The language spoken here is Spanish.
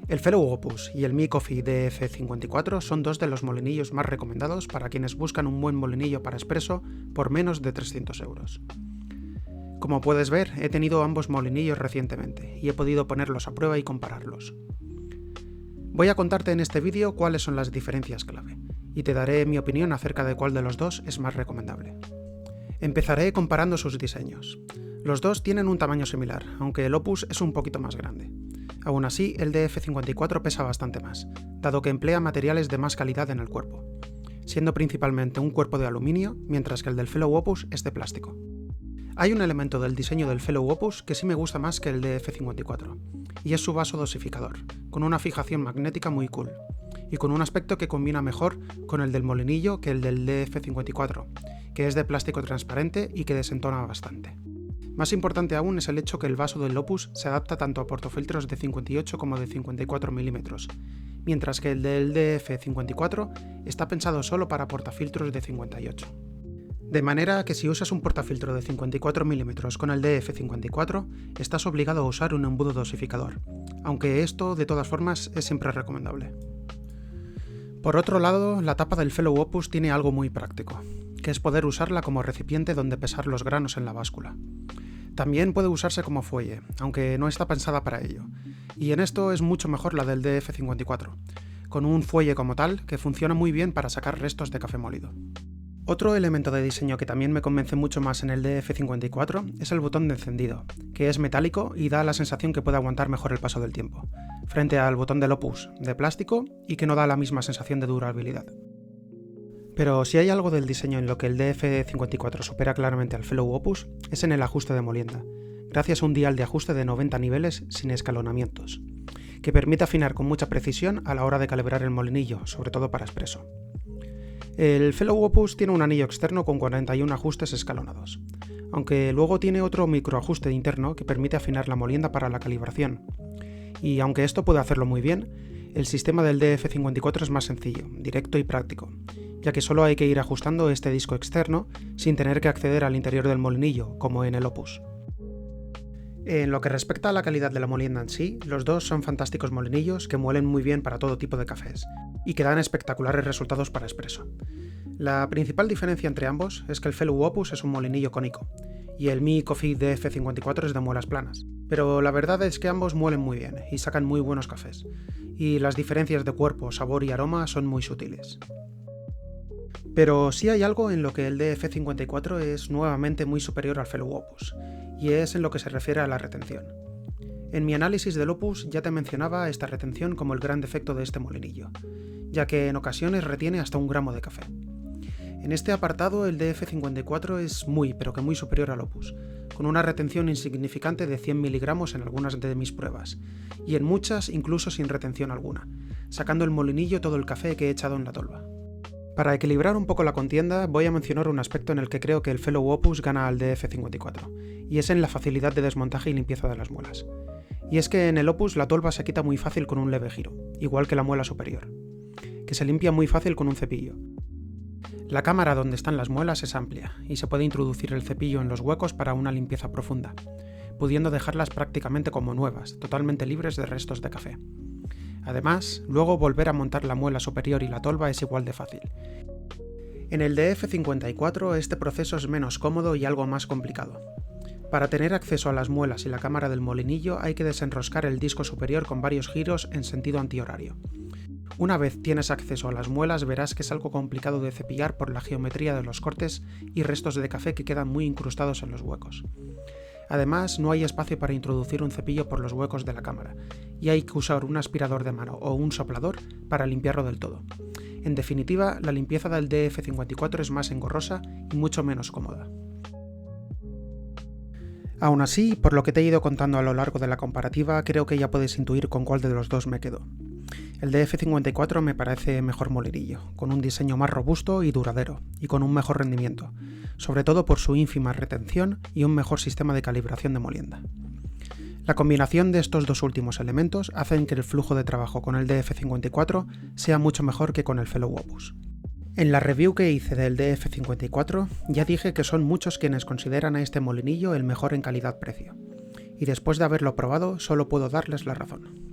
El Fellow Opus y el Mi Coffee DF54 son dos de los molinillos más recomendados para quienes buscan un buen molinillo para espresso por menos de 300 euros. Como puedes ver, he tenido ambos molinillos recientemente y he podido ponerlos a prueba y compararlos. Voy a contarte en este vídeo cuáles son las diferencias clave y te daré mi opinión acerca de cuál de los dos es más recomendable. Empezaré comparando sus diseños. Los dos tienen un tamaño similar, aunque el Opus es un poquito más grande. Aún así, el DF54 pesa bastante más, dado que emplea materiales de más calidad en el cuerpo, siendo principalmente un cuerpo de aluminio, mientras que el del Fellow Opus es de plástico. Hay un elemento del diseño del Fellow Opus que sí me gusta más que el DF54, y es su vaso dosificador, con una fijación magnética muy cool, y con un aspecto que combina mejor con el del molinillo que el del DF54, que es de plástico transparente y que desentona bastante. Más importante aún es el hecho que el vaso del Opus se adapta tanto a portafiltros de 58 como de 54 mm, mientras que el del DF54 está pensado solo para portafiltros de 58. De manera que si usas un portafiltro de 54 mm con el DF54, estás obligado a usar un embudo dosificador, aunque esto de todas formas es siempre recomendable. Por otro lado, la tapa del Fellow Opus tiene algo muy práctico, que es poder usarla como recipiente donde pesar los granos en la báscula. También puede usarse como fuelle, aunque no está pensada para ello, y en esto es mucho mejor la del DF54, con un fuelle como tal que funciona muy bien para sacar restos de café molido. Otro elemento de diseño que también me convence mucho más en el DF54 es el botón de encendido, que es metálico y da la sensación que puede aguantar mejor el paso del tiempo, frente al botón del Opus, de plástico, y que no da la misma sensación de durabilidad. Pero si hay algo del diseño en lo que el DF54 supera claramente al Fellow Opus, es en el ajuste de molienda, gracias a un dial de ajuste de 90 niveles sin escalonamientos, que permite afinar con mucha precisión a la hora de calibrar el molinillo, sobre todo para espresso. El Fellow Opus tiene un anillo externo con 41 ajustes escalonados, aunque luego tiene otro microajuste interno que permite afinar la molienda para la calibración. Y aunque esto puede hacerlo muy bien, el sistema del DF54 es más sencillo, directo y práctico, ya que solo hay que ir ajustando este disco externo sin tener que acceder al interior del molinillo, como en el Opus. En lo que respecta a la calidad de la molienda en sí, los dos son fantásticos molinillos que muelen muy bien para todo tipo de cafés, y que dan espectaculares resultados para espresso. La principal diferencia entre ambos es que el Fellow Opus es un molinillo cónico, y el Mi Coffee DF54 es de muelas planas, pero la verdad es que ambos muelen muy bien y sacan muy buenos cafés, y las diferencias de cuerpo, sabor y aroma son muy sutiles. Pero sí hay algo en lo que el DF54 es nuevamente muy superior al Fellow Opus, y es en lo que se refiere a la retención. En mi análisis del Opus ya te mencionaba esta retención como el gran defecto de este molinillo, ya que en ocasiones retiene hasta 1 gramo de café. En este apartado el DF54 es muy, pero que muy superior al Opus, con una retención insignificante de 100 miligramos en algunas de mis pruebas, y en muchas incluso sin retención alguna, sacando el molinillo todo el café que he echado en la tolva. Para equilibrar un poco la contienda, voy a mencionar un aspecto en el que creo que el Fellow Opus gana al DF54, y es en la facilidad de desmontaje y limpieza de las muelas. Y es que en el Opus la tolva se quita muy fácil con un leve giro, igual que la muela superior, que se limpia muy fácil con un cepillo. La cámara donde están las muelas es amplia, y se puede introducir el cepillo en los huecos para una limpieza profunda, pudiendo dejarlas prácticamente como nuevas, totalmente libres de restos de café. Además, luego volver a montar la muela superior y la tolva es igual de fácil. En el DF54 este proceso es menos cómodo y algo más complicado. Para tener acceso a las muelas y la cámara del molinillo hay que desenroscar el disco superior con varios giros en sentido antihorario. Una vez tienes acceso a las muelas verás que es algo complicado de cepillar por la geometría de los cortes y restos de café que quedan muy incrustados en los huecos. Además, no hay espacio para introducir un cepillo por los huecos de la cámara, y hay que usar un aspirador de mano o un soplador para limpiarlo del todo. En definitiva, la limpieza del DF54 es más engorrosa y mucho menos cómoda. Aún así, por lo que te he ido contando a lo largo de la comparativa, creo que ya puedes intuir con cuál de los dos me quedo. El DF54 me parece mejor molinillo, con un diseño más robusto y duradero, y con un mejor rendimiento, sobre todo por su ínfima retención y un mejor sistema de calibración de molienda. La combinación de estos dos últimos elementos hacen que el flujo de trabajo con el DF54 sea mucho mejor que con el Fellow Opus. En la review que hice del DF54 ya dije que son muchos quienes consideran a este molinillo el mejor en calidad-precio, y después de haberlo probado solo puedo darles la razón.